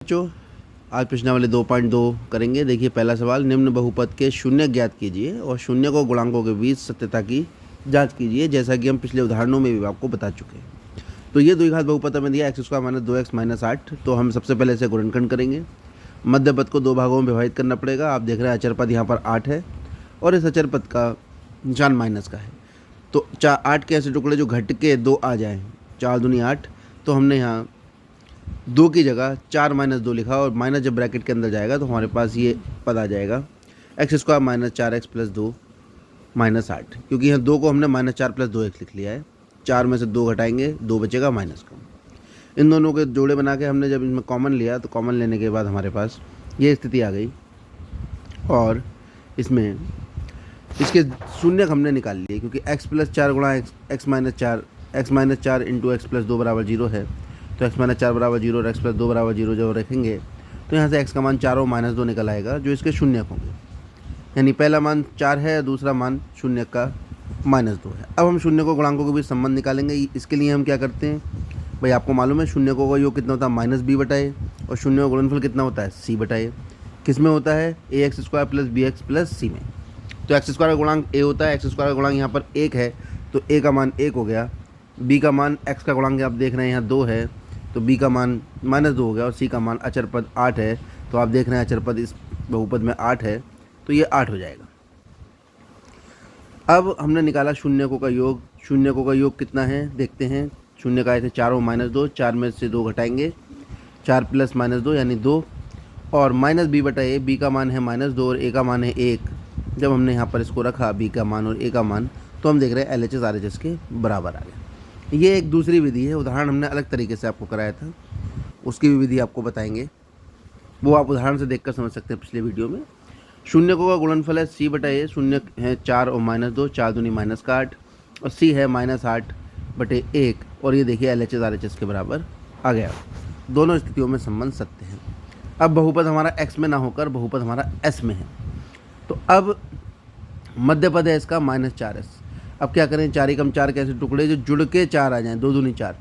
बच्चों, आज पिछले वाले 2.2 करेंगे। देखिए पहला सवाल, निम्न बहुपद के शून्य ज्ञात कीजिए और शून्य को गुणांकों के बीच सत्यता की जांच कीजिए, जैसा कि हम पिछले उदाहरणों में भी आपको बता चुके हैं। तो ये द्विघात बहुपद हमें दिया x² - 2x - 8। तो हम सबसे पहले इसे गुणनखंड करेंगे। मध्य पद को दो भागों में विभाजित करना पड़ेगा। आप देख रहे हैं अचर पद यहाँ पर 8 है और इस अचर पद का निशान माइनस का है। तो 8 के ऐसे टुकड़े जो घट के 2 आ जाएँ, 4 दूनी 8। तो हमने यहाँ 2 की जगह 4 - 2 लिखा और माइनस जब ब्रैकेट के अंदर जाएगा तो हमारे पास ये पद आ जाएगा x² - 4x + 2 - 8। क्योंकि यहाँ 2 को हमने -4 + 2x लिख लिया है। 4 में से 2 घटाएंगे, 2 बचेगा माइनस का। इन दोनों के जोड़े बना के हमने जब इनमें कॉमन लिया तो कॉमन लेने के बाद हमारे पास ये स्थिति आ गई और इसमें इसके शून्य हमने निकाल लिए, क्योंकि x + 4 गुणा x - 4 x - 4 × x + 2 = 0 है। तो x - 4 = 0 और x + 2 = 0 जब रखेंगे तो यहाँ से x का मान 4 और -2 निकल आएगा, जो इसके शून्य होंगे। यानी पहला मान 4 है, दूसरा मान शून्य का -2 है। अब हम शून्य को गुणांकों के बीच संबंध निकालेंगे। इसके लिए हम क्या करते हैं भाई, आपको मालूम है शून्य को योग कितना होता है -b/a और शून्य का गुणनफल कितना होता है c/a। किस में होता है ax² + bx + c में। तो x² का गुणांक a होता है, x² का गुणांक यहाँ पर 1 है तो a का मान 1 हो गया। b का मान x का गुणांक आप देख रहे हैं यहाँ 2 है तो b का मान -2 हो गया और c का मान अचर पद 8 है। तो आप देख रहे हैं अचर पद इस बहुपद में 8 है तो ये 8 हो जाएगा। अब हमने निकाला शून्य को का योग। शून्य को का योग कितना है देखते हैं। शून्य का आए थे 4 और -2, 4 में से 2 घटाएंगे, 4 + -2 यानी 2 और -b/a। b का मान है -2 और a का मान है 1। जब हमने यहाँ पर इसको रखा b का मान और a का मान, तो हम देख रहे हैं LHS RHS के बराबर आ गया। ये एक दूसरी विधि है। उदाहरण हमने अलग तरीके से आपको कराया था, उसकी भी विधि आपको बताएंगे, वो आप उदाहरण से देखकर समझ सकते हैं पिछले वीडियो में। शून्य को का गुणनफल है c/a। शून्य है 4 और -2, 4 दूनी -8 और c है -8/1 और ये देखिए LHS RHS के बराबर आ गया। दोनों स्थितियों में संबंध सत्य है। अब बहुपद हमारा x में ना होकर बहुपद हमारा s में है। तो अब मध्य पद है इसका -4s। अब क्या करें, 4 × 4 के ऐसे टुकड़े जो जुड़ के 4 आ जाएं, 2 दूनी 4।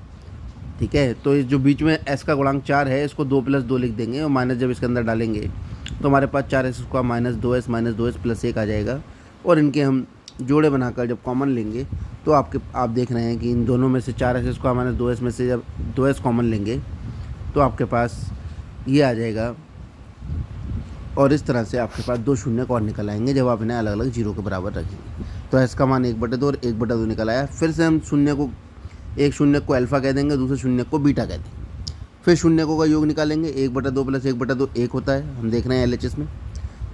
ठीक है, तो इस जो बीच में s का गुणांक 4 है इसको 2 + 2 लिख देंगे और माइनस जब इसके अंदर डालेंगे तो हमारे पास 4x² - 2s - 2s + 1 आ जाएगा। और इनके हम जोड़े बनाकर जब कॉमन लेंगे तो आप देख रहे हैं कि इन दोनों में से 4x² - 2s में से जब 2s कॉमन लेंगे तो आपके पास ये आ जाएगा और इस तरह से आपके पास 2 शून्य और निकल आएंगे जब आप इन्हें अलग अलग 0 के बराबर रखेंगे। तो s का मान 1/2 और 1/2 निकल आया। फिर से हम एक शून्य को अल्फ़ा कह देंगे, दूसरे शून्य को बीटा कह देंगे। फिर शून्य को का योग निकालेंगे, 1/2 + 1/2 1 होता है, हम देख रहे हैं LHS में।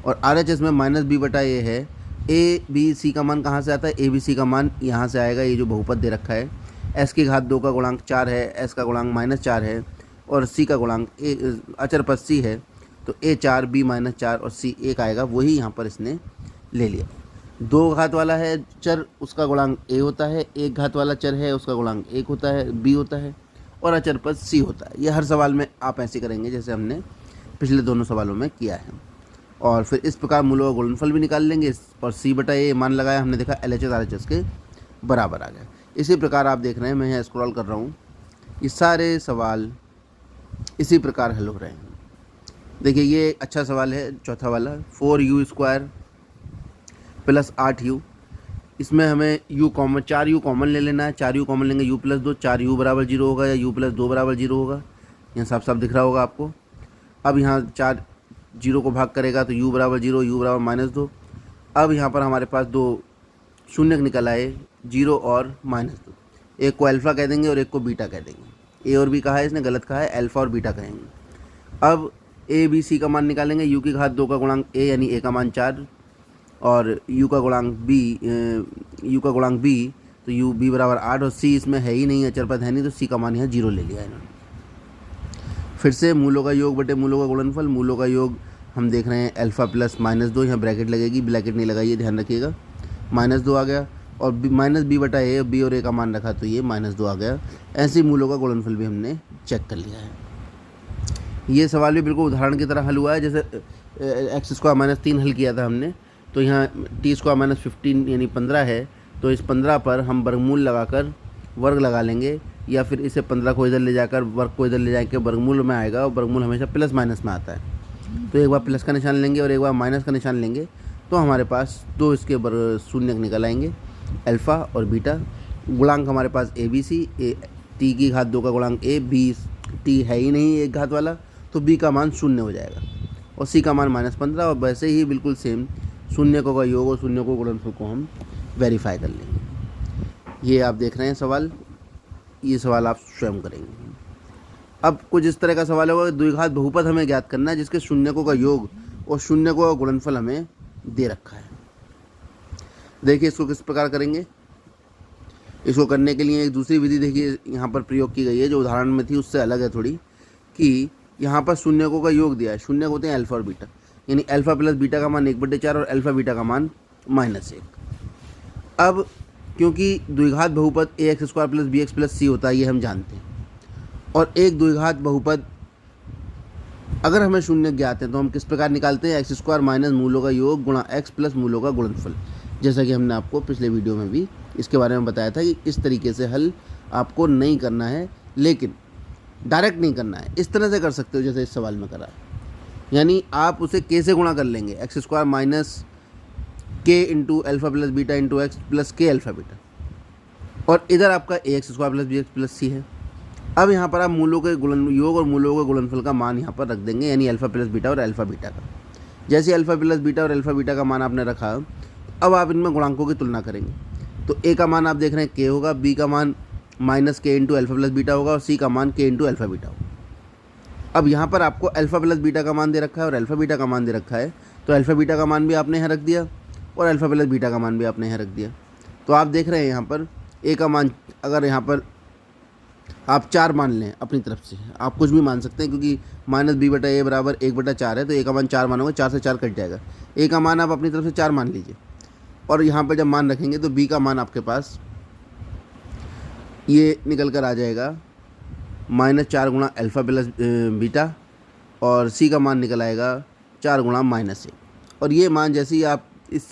और RHS में -b/a है। a b c का मान कहाँ से आता है, a b c का मान यहाँ से आएगा। ये जो बहुपद दे रखा है, s की घात 2 का गुणांक 4 है, s का गुणांक -4 है और c का गुणांक अचर पद c है। तो a 4 b -4 और c 1 आएगा, वही यहाँ पर इसने ले लिया। 2 घात वाला है चर, उसका गुणांक a होता है। 1 घात वाला चर है, उसका गुणांक 1 होता है, b होता है और अचर पद c होता है। ये हर सवाल में आप ऐसे करेंगे जैसे हमने पिछले दोनों सवालों में किया है। और फिर इस प्रकार मूलों का गुणनफल भी निकाल लेंगे और c/a मान लगाया, हमने देखा LHS RHS के बराबर आ गया। इसी प्रकार आप देख रहे हैं, मैं यहाँ स्क्रॉल कर रहा हूँ, ये सारे सवाल इसी प्रकार हल हो रहे हैं। देखिए ये अच्छा सवाल है, चौथा वाला, 4u² + 8u। इसमें हमें u 4u कॉमन ले लेना है। 4u कॉमन लेंगे, u + 2, 4u = 0 होगा या u + 2 = 0 होगा। यहाँ साफ साफ दिख रहा होगा आपको। अब यहाँ 4 0 को भाग करेगा तो u = 0, u = -2। अब यहाँ पर हमारे पास 2 शून्य निकल आए, 0 और -2। एक को अल्फ़ा कह देंगे और एक को बीटा कह देंगे। a और b कहा है इसने, गलत कहा है, अल्फ़ा और बीटा कहेंगे। अब a b c का मान निकालेंगे। u की घात 2 का गुणांक a यानी a का मान 4 और u का गुणांक b, तो u b = 8 और c इसमें है ही नहीं, अचर पद है नहीं, तो c का मान यहाँ 0 ले लिया इन्होंने। फिर से मूलों का योग बटे मूलों का गुणनफल। मूलों का योग हम देख रहे हैं अल्फ़ा + -2, यहाँ ब्रैकेट लगेगी, ब्रैकेट नहीं लगाइए, ध्यान रखिएगा। -2 आ गया और -b/a, b और a का मान रखा तो ये -2 आ गया। ऐसे ही मूलों का गुणनफल भी हमने चेक कर लिया है। ये सवाल भी बिल्कुल उदाहरण की तरह हल हुआ है। जैसे x² - 3 हल किया था हमने, तो यहाँ t² - 15 यानी 15 है। तो इस 15 पर हम वर्गमूल लगाकर वर्ग लगा लेंगे। या फिर इसे 15 को इधर ले जाकर वर्ग को इधर ले जाके वर्गमूल में आएगा, और वर्गमूल हमेशा प्लस माइनस में आता है। तो एक बार प्लस का निशान लेंगे और एक बार माइनस का निशान लेंगे तो हमारे पास दो इसके शून्य निकल आएंगे, अल्फ़ा और बीटा। गुणांक हमारे पास ए बी सी, टी की घात 2 का गुणांक ए, बी टी है ही नहीं एक घात वाला, तो बी का मान शून्य हो जाएगा और सी का मान -15। और वैसे ही बिल्कुल सेम शून्यकों का योग और शून्यकों के गुणनफल को हम वेरीफाई कर लेंगे। ये आप देख रहे हैं सवाल, ये सवाल आप स्वयं करेंगे। अब कुछ इस तरह का सवाल होगा, द्विघात बहुपद हमें ज्ञात करना है जिसके शून्यकों का योग और शून्यकों का गुणनफल हमें दे रखा है। देखिए इसको किस प्रकार करेंगे। इसको करने के लिए एक दूसरी विधि देखिए यहाँ पर प्रयोग की गई है, जो उदाहरण में थी उससे अलग है थोड़ी, कि यहाँ पर शून्यकों का योग दिया है। शून्य होते हैं अल्फ़ा और बीटा, यानी अल्फ़ा प्लस बीटा का मान 1/4 और अल्फ़ा बीटा का मान -1। अब क्योंकि द्विघात बहुपद ax² + bx + c होता है, ये हम जानते हैं, और एक द्विघात बहुपद अगर हमें शून्य ज्ञात है तो हम किस प्रकार निकालते हैं, x² - मूलों का योग गुणा x + मूलों का गुणनफल। जैसा कि हमने आपको पिछले वीडियो में भी इसके बारे में बताया था कि इस तरीके से हल आपको नहीं करना है, लेकिन डायरेक्ट नहीं करना है, इस तरह से कर सकते हो जैसे इस सवाल में करा है। यानी आप उसे k से गुणा कर लेंगे, x² - k × alpha + beta × x + k alpha beta, और इधर आपका ax² + bx + c है। अब यहाँ पर आप मूलों के योग और मूलों के गुणनफल का मान यहाँ पर रख देंगे, यानी अल्फ़ा प्लस बीटा और अल्फ़ा बीटा का। जैसे अल्फ़ा प्लस बीटा और अल्फ़ा बीटा का मान आपने रखा, अब आप इनमें गुणांकों की तुलना करेंगे। तो a का मान आप देख रहे हैं k होगा, b का मान -k × अल्फ़ा प्लस बीटा होगा और c का मान k × अल्फ़ा बीटा होगा। अब यहाँ पर आपको अल्फ़ा प्लस बीटा का मान दे रखा है और अल्फ़ा बीटा का मान दे रखा है, तो अल्फ़ा बीटा का मान भी आपने यहाँ रख दिया और अल्फ़ा प्लस बीटा का मान भी आपने यहाँ रख दिया। तो आप देख रहे हैं यहाँ पर a का मान, अगर यहाँ पर आप 4 मान लें अपनी तरफ से, आप कुछ भी मान सकते हैं, क्योंकि -b/a बराबर 1/4 है, तो a का मान 4 मानोगे, 4 से 4 कट जाएगा। a का मान आप अपनी तरफ से 4 मान लीजिए, और यहाँ पर जब मान रखेंगे तो b का मान आपके पास ये निकल कर आ जाएगा -4 गुणा अल्फ़ा प्लस बीटा, और c का मान निकल आएगा 4 गुणा -1। और ये मान जैसे ही आप इस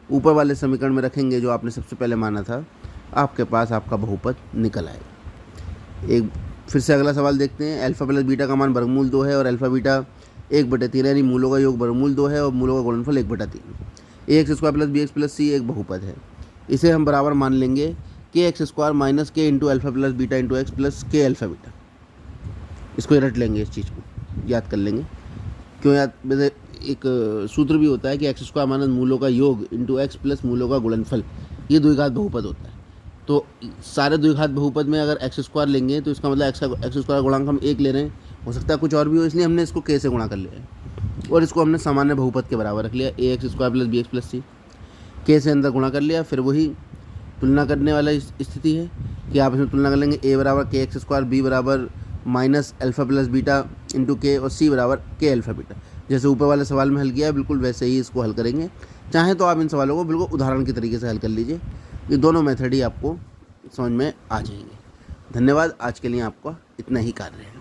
ऊपर वाले समीकरण में रखेंगे जो आपने सबसे पहले माना था, आपके पास आपका बहुपद निकल आएगा। एक फिर से अगला सवाल देखते हैं। अल्फ़ा प्लस बीटा का मान वर्गमूल 2 है और अल्फ़ा बीटा 1/3, यानी मूलों का योग वर्गमूल 2 है और मूलों का गुणनफल 1/3। ax² + bx + c एक बहुपद है, इसे हम बराबर मान लेंगे kx² - k × alpha plus beta × x + k alpha beta. इसको रट लेंगे, इस चीज़ को याद कर लेंगे। क्यों याद, वैसे एक सूत्र भी होता है कि x² - मूलों का योग × x + मूलों का गुणनफल, ये द्विघात बहुपद होता है। तो सारे द्विघात बहुपद में अगर x² लेंगे तो इसका मतलब x² का गुणांक हम 1 ले रहे हैं, हो सकता है कुछ और भी हो, इसलिए हमने इसको k से गुणा कर लिया है और इसको हमने सामान्य बहुपद के बराबर रख लिया, ax² + bx + c। k से अंदर गुणा कर लिया, फिर वही तुलना करने वाला स्थिति है कि आप इसमें तुलना कर लेंगे, a बराबर kx², b बराबर -अल्फ़ा प्लस बीटा × k और c बराबर k अल्फ़ा बीटा। जैसे ऊपर वाले सवाल में हल किया है, बिल्कुल वैसे ही इसको हल करेंगे। चाहें तो आप इन सवालों को बिल्कुल उदाहरण के तरीके से हल कर लीजिए, ये दोनों मेथड ही आपको समझ में आ जाएंगे। धन्यवाद, आज के लिए आपका इतना ही कार्य है।